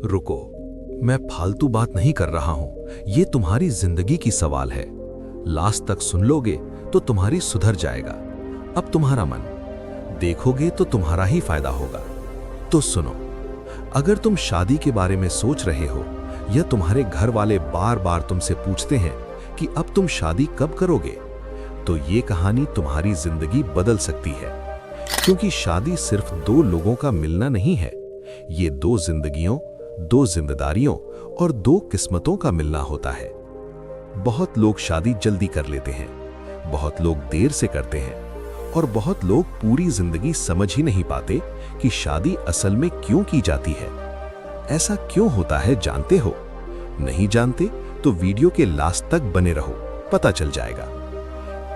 रुको, मैं फालतू बात नहीं कर रहा हूं। ये तुम्हारी जिंदगी की सवाल है। लास्ट तक सुन लोगे तो तुम्हारी सुधर जाएगा। अब तुम्हारा मन देखोगे तो तुम्हारा ही फायदा होगा। तो सुनो, अगर तुम शादी के बारे में सोच रहे हो या तुम्हारे घर वाले बार बार तुमसे पूछते हैं कि अब तुम शादी कब करोगे, तो ये कहानी तुम्हारी जिंदगी बदल सकती है। क्योंकि शादी सिर्फ दो लोगों का मिलना नहीं है, ये दो जिंदगियों, दो जिम्मेदारियों और दो किस्मतों का मिलना होता है। बहुत लोग शादी जल्दी कर लेते हैं, बहुत लोग देर से करते हैं और बहुत लोग पूरी जिंदगी समझ ही नहीं पाते कि शादी असल में क्यों की जाती है। ऐसा क्यों होता है जानते हो? नहीं जानते तो वीडियो के लास्ट तक बने रहो, पता चल जाएगा।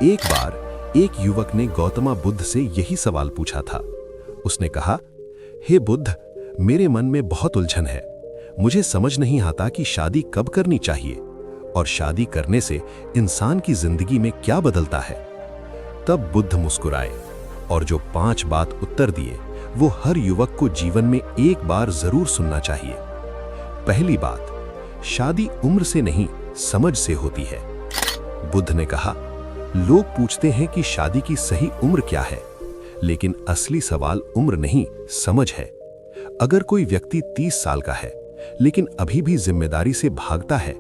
एक बार एक युवक ने गौतम बुद्ध से यही सवाल पूछा था। उसने कहा, हे बुद्ध, मेरे मन में बहुत उलझन है। मुझे समझ नहीं आता कि शादी कब करनी चाहिए और शादी करने से इंसान की जिंदगी में क्या बदलता है। तब बुद्ध मुस्कुराए और जो 5 बात उत्तर दिए वो हर युवक को जीवन में एक बार जरूर सुनना चाहिए। पहली बात, शादी उम्र से नहीं समझ से होती है। बुद्ध ने कहा, लोग पूछते हैं कि शादी की सही उम्र क्या है, लेकिन असली सवाल उम्र नहीं, समझ है। अगर कोई व्यक्ति 30 साल का है लेकिन अभी भी जिम्मेदारी से भागता है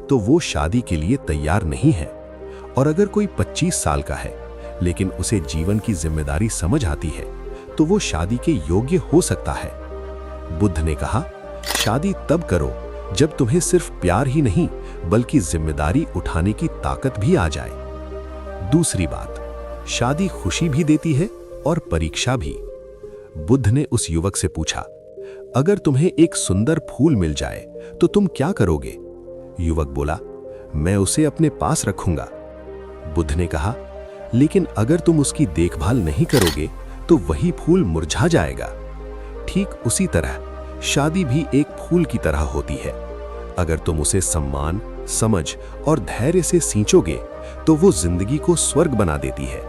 तो वो शादी के लिए तैयार नहीं है। और अगर कोई 25 साल का है लेकिन उसे जीवन की जिम्मेदारी समझ आती है तो वो शादी के योग्य हो सकता है। बुद्ध ने कहा, शादी तब करो जब तुम्हें सिर्फ प्यार ही नहीं बल्कि जिम्मेदारी उठाने की ताकत भी आ जाए। दूसरी बात, शादी खुशी भी देती है और परीक्षा भी। बुद्ध ने उस युवक से पूछा, अगर तुम्हें एक सुंदर फूल मिल जाए तो तुम क्या करोगे? युवक बोला, मैं उसे अपने पास रखूंगा। बुद्ध ने कहा, लेकिन अगर तुम उसकी देखभाल नहीं करोगे तो वही फूल मुरझा जाएगा। ठीक उसी तरह शादी भी एक फूल की तरह होती है। अगर तुम उसे सम्मान, समझ और धैर्य से सींचोगे तो वो जिंदगी को स्वर्ग बना देती है।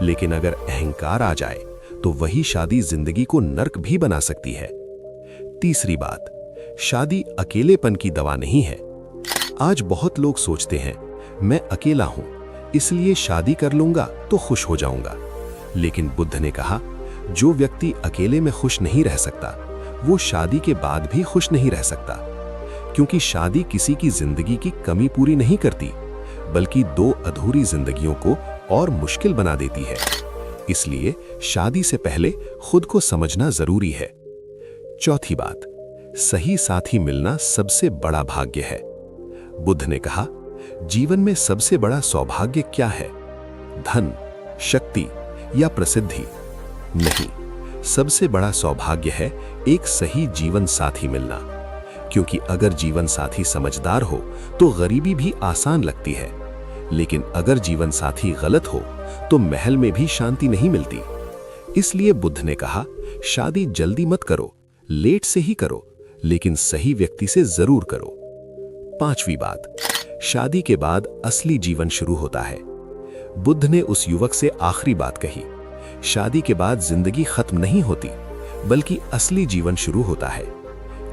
लेकिन अगर अहंकार आ जाए तो वही शादी जिंदगी को नर्क भी बना सकती है। तीसरी बात, शादी अकेलेपन की दवा नहीं है। आज बहुत लोग सोचते हैं, मैं अकेला हूं इसलिए शादी कर लूंगा तो खुश हो जाऊंगा। लेकिन बुद्ध ने कहा, जो व्यक्ति अकेले में खुश नहीं रह सकता वो शादी के बाद भी खुश नहीं रह सकता। क्योंकि शादी किसी की जिंदगी की कमी पूरी नहीं करती बल्कि दो अधूरी जिंदगियों को और मुश्किल बना देती है। इसलिए शादी से पहले खुद को समझना जरूरी है। चौथी बात, सही साथी मिलना सबसे बड़ा भाग्य है। बुद्ध ने कहा, जीवन में सबसे बड़ा सौभाग्य क्या है? धन, शक्ति या प्रसिद्धि? नहीं, सबसे बड़ा सौभाग्य है एक सही जीवन साथी मिलना। क्योंकि अगर जीवन साथी समझदार हो तो गरीबी भी आसान लगती है, लेकिन अगर जीवन साथी गलत हो तो महल में भी शांति नहीं मिलती। इसलिए बुद्ध ने कहा, शादी जल्दी मत करो, लेट से ही करो, लेकिन सही व्यक्ति से जरूर करो। पांचवी बात, शादी के बाद असली जीवन शुरू होता है। बुद्ध ने उस युवक से आखिरी बात कही, शादी के बाद जिंदगी खत्म नहीं होती बल्कि असली जीवन शुरू होता है।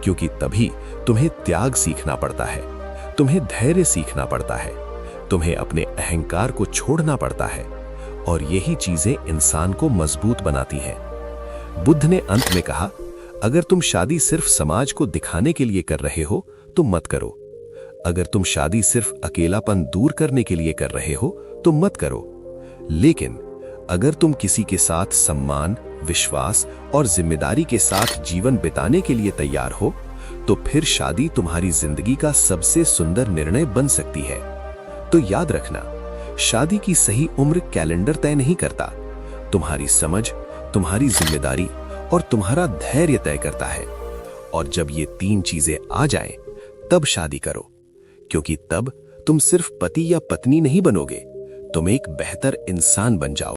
क्योंकि तभी तुम्हें त्याग सीखना पड़ता है, तुम्हें धैर्य सीखना पड़ता है, तुम्हें अपने अहंकार को छोड़ना पड़ता है और यही चीजें इंसान को मजबूत बनाती हैं। बुद्ध ने अंत में कहा, अगर तुम शादी सिर्फ समाज को दिखाने के लिए कर रहे हो तो मत करो। अगर तुम शादी सिर्फ अकेलापन दूर करने के लिए कर रहे हो तो मत करो। लेकिन अगर तुम किसी के साथ सम्मान, विश्वास और जिम्मेदारी के साथ जीवन बिताने के लिए तैयार हो तो फिर शादी तुम्हारी जिंदगी का सबसे सुंदर निर्णय बन सकती है। तो याद रखना, शादी की सही उम्र कैलेंडर तय नहीं करता, तुम्हारी समझ, तुम्हारी जिम्मेदारी और तुम्हारा धैर्य तय करता है। और जब ये 3 चीजें आ जाएं, तब शादी करो। क्योंकि तब तुम सिर्फ पति या पत्नी नहीं बनोगे, तुम एक बेहतर इंसान बन जाओ।